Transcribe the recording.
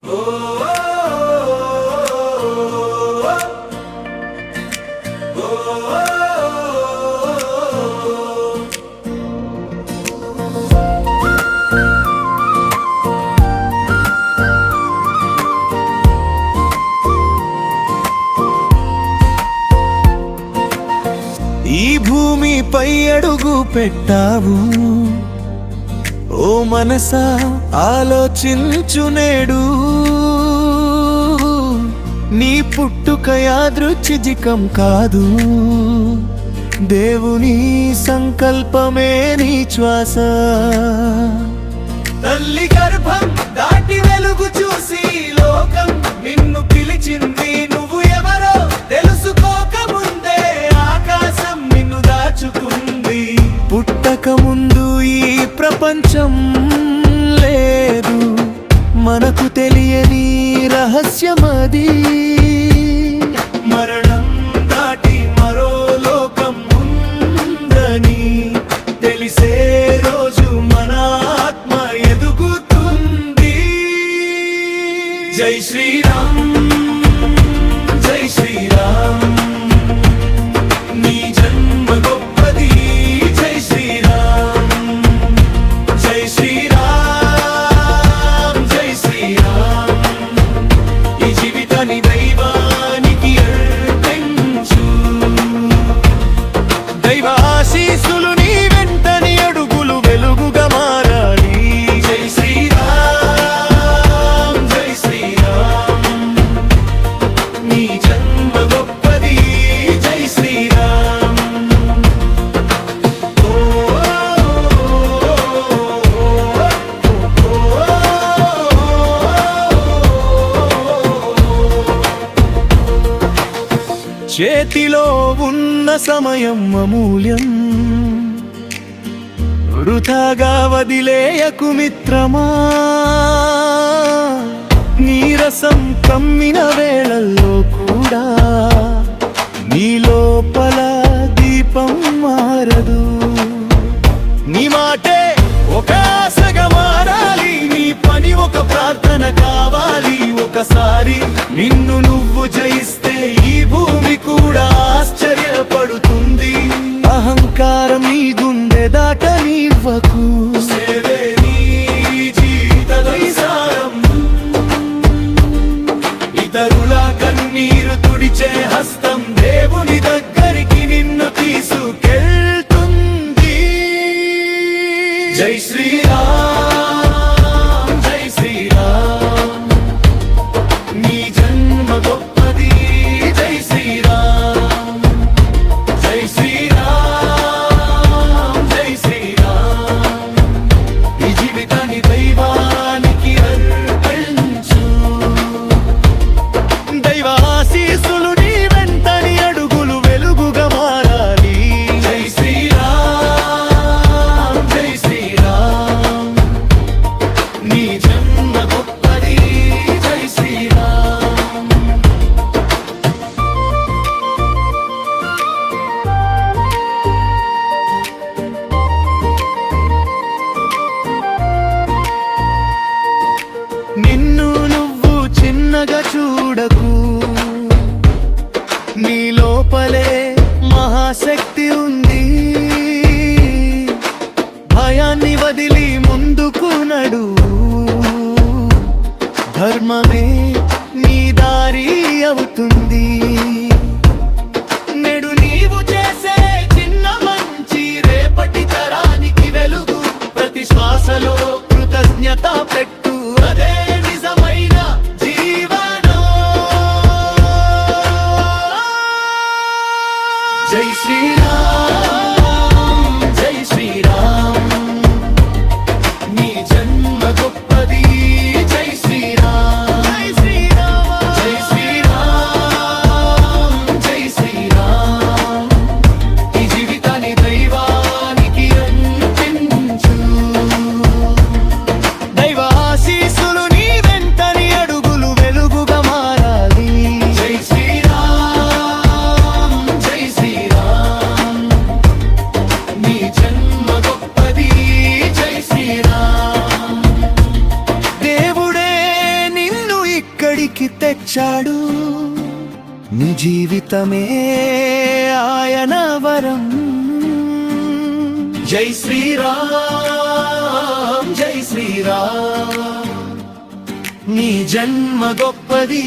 ఈ భూమిపై అడుగు పెట్టావు ఓ మనసా, ఆలోచించు నేడు. నీ పుట్టుక యాదృచ్ఛికం కాదు, దేవుని సంకల్పమే నీ శ్వాస. తల్లి గర్భం దాటి వెలుగు చూసి లోకం నిన్ను పిలిచింది. నువ్వు ఎవరో తెలుసుకోక ముందే ఆకాశం నిన్ను దాచుకుంది. పుట్టక ముందు ఈ ప్రపంచం లేదు, మనకు తెలియని రహస్యమది. మరణం దాటి మరో లోకం ఉందని తెలిసే రోజు మన ఆత్మ ఎదుగుతుంది. జై శ్రీరామ్, జై శ్రీరామ్, నీ జన్మ గొప్పది. జై శ్రీరామ్, జై శ్రీరామ్, జై శ్రీరామ్, ఈ జీవితాన్ని దైవానికి అర్పించు. దైవ ఆశీస్సులు నీ వెంటని అడుగులు వెలుగుగా మారాలి. జై శ్రీరామ్, జై శ్రీరామ్, నీ జన్మ గొప్పది. జై శ్రీరామ్. చేతిలో ఉన్న సమయం అమూల్యం, వృథాగా వదిలేయకు మిత్రమా. నీరసం కమ్మిన వేళల్లో కూడా నీ లోపల దీపం మారదు. నీ మాటే ఒక ఆశగా మారాలి, నీ పని ఒక ప్రార్థన కావాలి. ఒకసారి నిన్ను నువ్వు జయిస్తే ఈ భూమి కూడా ఆశ్చర్యపడుతుంది. అహంకారం నీ గుండె దాటనివ్వకు. సేవే నీ జీవిత సారం, ఇతరుల కన్నీరు తుడిచే హస్తం దేవుని దగ్గరికి నిన్ను తీసుకెళ్తుంది. జై శ్రీరామ్, జై శ్రీరామ్, నీ జన్మ గొప్పది. జై శ్రీరామ్, జై శ్రీరామ్, జై శ్రీరామ్, ఈ జీవితాన్ని దైవానికి అర్పించు. దైవ ఆశీస్సులు నీ వెంటని అడుగులు వెలుగుగా మారాలి. జై శ్రీరామ్, జై శ్రీరామ్, నీ జన్మ గొప్పది. జై శ్రీరామ్. నిన్ను నువ్వు చిన్నగా చూడకు, నీ లోపలే మహాశక్తి ఉంది. భయాన్ని వదిలి ముందుకు నడు, ధర్మమే నీ దారి అవుతుంది. నేడు నీవు చేసే చిన్న మంచి రేపటి తరానికి వెలుగు. ప్రతి శ్వాసలో కృతజ్ఞత పెట్టు, అదే నిజమైన జీవనం. జై శ్రీరామ్, జై శ్రీరామ్, నీ జన్మ గొప్పది. జై శ్రీరామ్, జై శ్రీరామ్, జై శ్రీరామ్, భూమికి తెచ్చాడు నీ జీవితమే ఆయన వరం జై శ్రీరామ్ జై శ్రీరామ్ నీ జన్మ గొప్పది